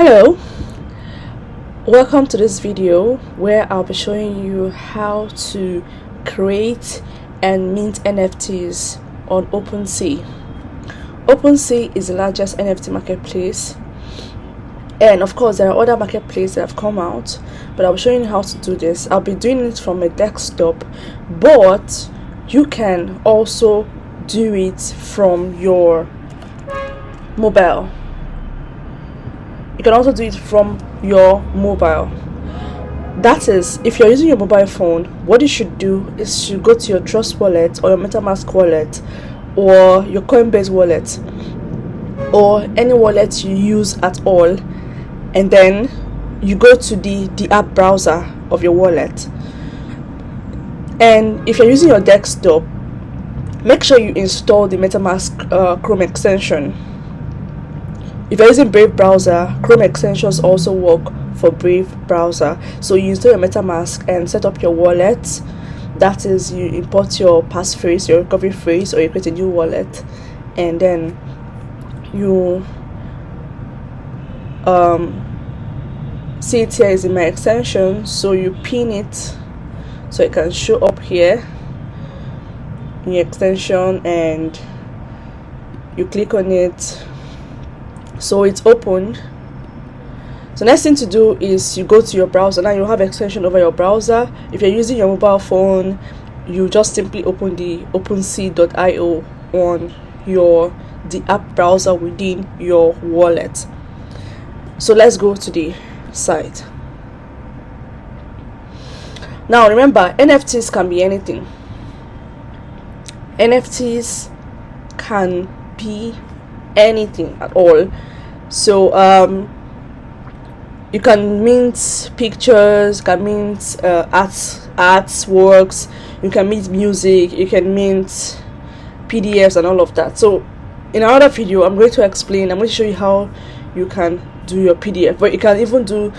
Hello, welcome to this video where I'll be showing you how to create and mint NFTs on OpenSea. OpenSea is the largest NFT marketplace, and of course there are other marketplaces that have come out, but I'll be showing you how to do this. I'll be doing it from a desktop, but you can also do it from your mobile. You can also do it from your mobile. That is, if you're using your mobile phone, what you should do is you go to your Trust wallet or your MetaMask wallet or your Coinbase wallet or any wallet you use at all, and then you go to the app browser of your wallet. And if you're using your desktop, make sure you install the MetaMask Chrome extension. If you're using Brave browser, Chrome extensions also work for Brave browser. So you install your MetaMask and set up your wallet. That is, you import your passphrase, your recovery phrase, or you create a new wallet, and then you see it here is in my extension. So you pin it so it can show up here in your extension, and you click on it. So it's opened. So next thing to do is you go to your browser. Now you have extension over your browser. If you're using your mobile phone, you just simply open the OpenSea.io on the app browser within your wallet. So let's go to the site. Now remember, NFTs can be anything. NFTs can be anything at all. So you can mint pictures, you can mint artworks, you can mint music, you can mint PDFs and all of that. So in another video I'm going to show you how you can do your PDF, but you can even do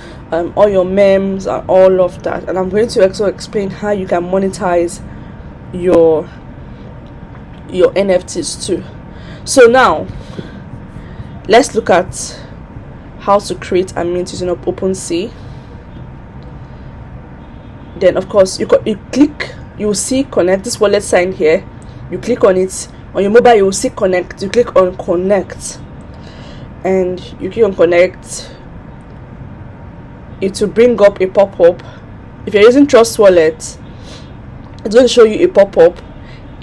all your memes and all of that, and I'm going to also explain how you can monetize your NFTs too. So now let's look at how to create and mint using OpenSea. Then of course you will see connect. This wallet sign here, you click on it. On your mobile you will see connect. You click on connect and you click on connect. It will bring up a pop-up. If you're using Trust wallet, it's going to show you a pop-up,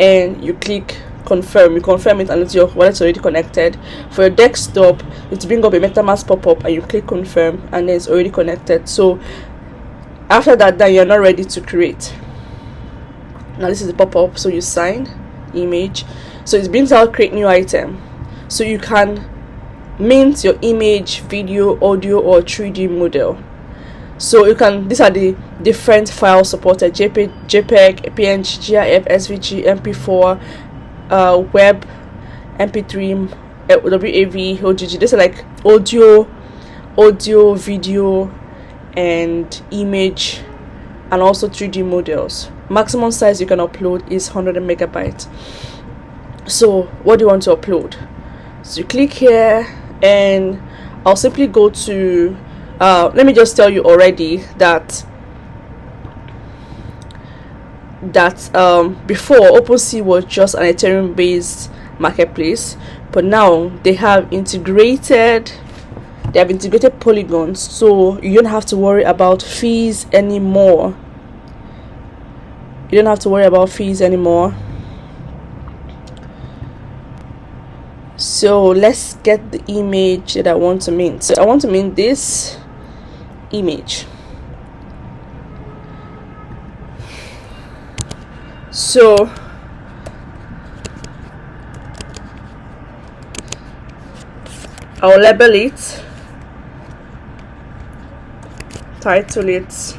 and you click confirm. You confirm it unless your wallet's already connected. For your desktop, it will bring up a MetaMask pop-up, and you click confirm, and then it's already connected. So after that, then you're not ready to create. Now this is the pop-up. So you sign image. So it brings out create new item. So you can mint your image, video, audio, or 3D model. So you can, these are the different files supported: JPEG, PNG, GIF, SVG, MP4, web, MP3, WAV, OGG. These are like audio, video, and image, and also 3D models. Maximum size you can upload is 100 megabytes. So what do you want to upload? So you click here, and I'll simply go to let me just tell you already that before, OpenSea was just an Ethereum based marketplace, but now they have integrated polygons, so you don't have to worry about fees anymore. So let's get the image that I want to mint. So I want to mint this image. So I'll label it, title it,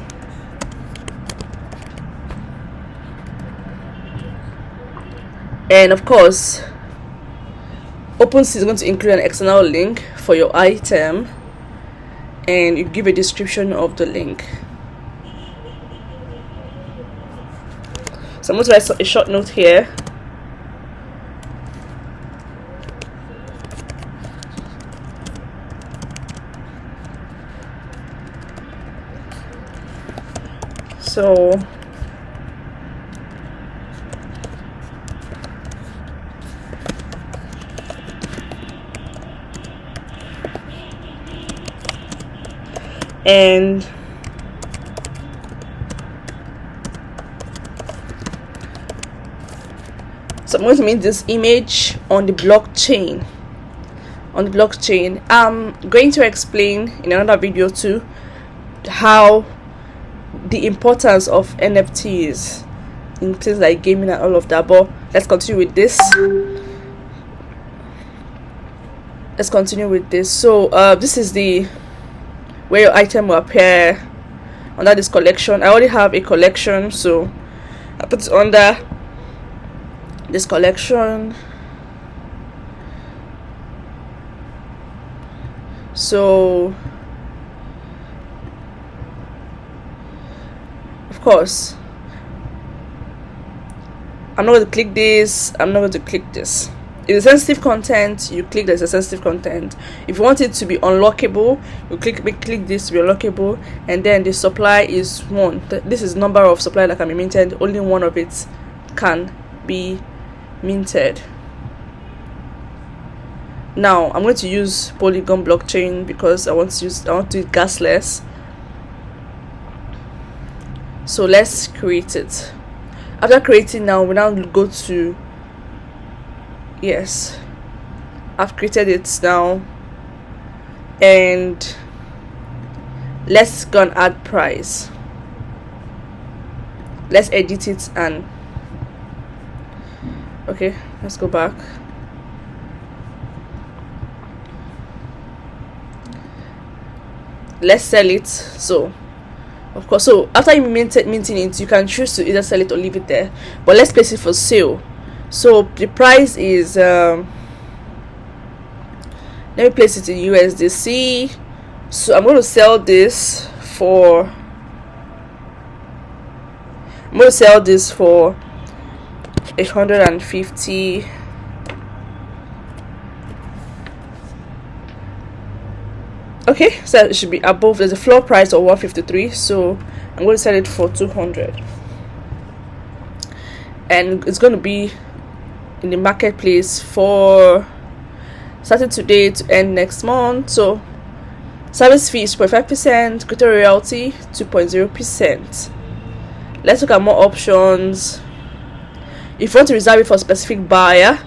and of course OpenSea is going to include an external link for your item, and you give a description of the link. So I'm going to write a short note here. So and so I'm going to mint this image on the blockchain. I'm going to explain in another video too how the importance of NFTs in things like gaming and all of that, but let's continue with this. So this is the where your item will appear under this collection. I already have a collection, so I put it under this collection. So of course I'm not going to click this, I'm not going to click this. If it's sensitive content, you click there's a sensitive content. If you want it to be unlockable, you click this to be unlockable, and then the supply is 1. This is number of supply that can be minted. Only one of it can be minted. Now I'm going to use Polygon blockchain because I want to do it gasless. So let's create it. After creating, now we now go to, yes, I've created it now, and let's go and add price. Let's edit it, and okay, let's go back. Let's sell it. So of course, so after you minting it, you can choose to either sell it or leave it there, but let's place it for sale. So the price is let me place it in USDC. So I'm going to sell this for 150. Okay, so it should be above. There's a floor price of 153, so I'm going to sell it for 200, and it's going to be in the marketplace for starting today to end next month. So service fee is 0.5%, crypto royalty 2.0%. Let's look at more options. If you want to reserve it for a specific buyer,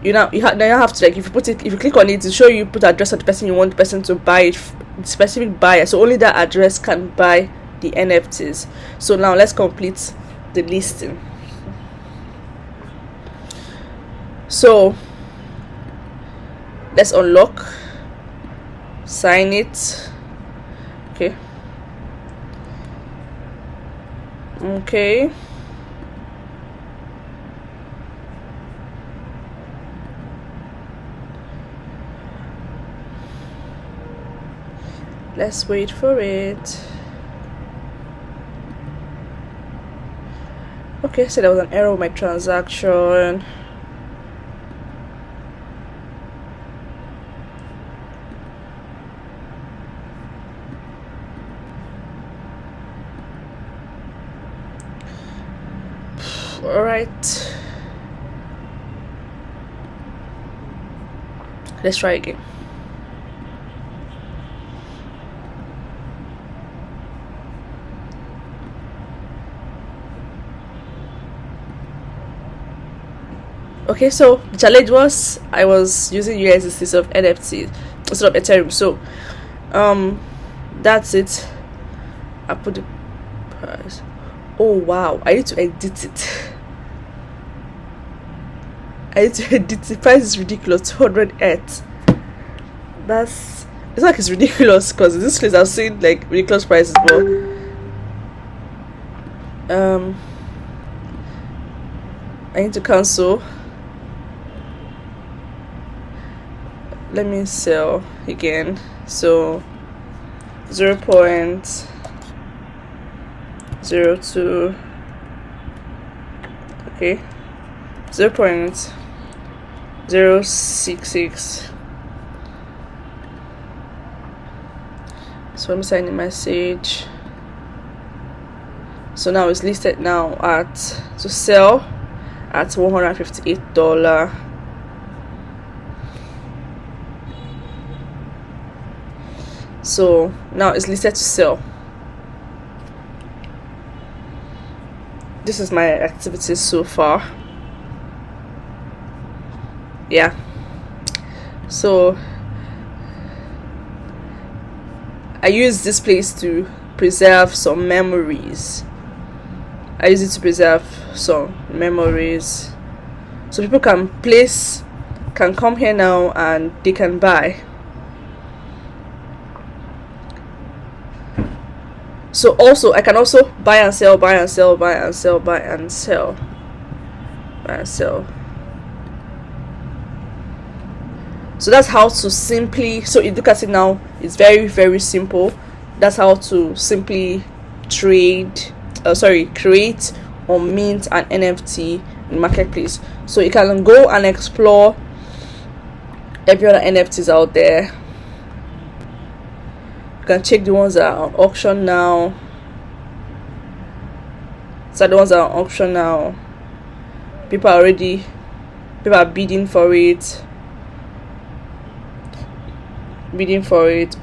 now you have to, like, if you click on it to show you put address of the person you want the person to buy it, the specific buyer, so only that address can buy the NFTs. So now let's complete the listing. So let's unlock, sign it. Okay, let's wait for it. Okay, so there was an error with my transaction. All right, let's try again. Okay, so the challenge was I was using USDC of NFT instead of Ethereum. So that's it. I put the price. Oh wow, I need to edit it. The price is ridiculous. 208. It's like it's ridiculous because in this place I've seen like ridiculous prices, but I need to cancel. Let me sell again. So 0.02. Okay, 0.066. So I'm sending a message. So now it's listed now at to sell at $158. So now it's listed to sell. This is my activities so far. Yeah, so I use this place to preserve some memories. I use it to preserve some memories, so people can come here now and they can buy. So also I can also buy and sell, buy and sell, buy and sell, buy and sell, buy and sell. So that's how to simply, so you look at it now, it's very, very simple. That's how to simply create or mint an NFT in marketplace. So you can go and explore every other NFTs out there. You can check the ones that are on auction now. So the ones that are on auction now, people are bidding for it. Bidding for it.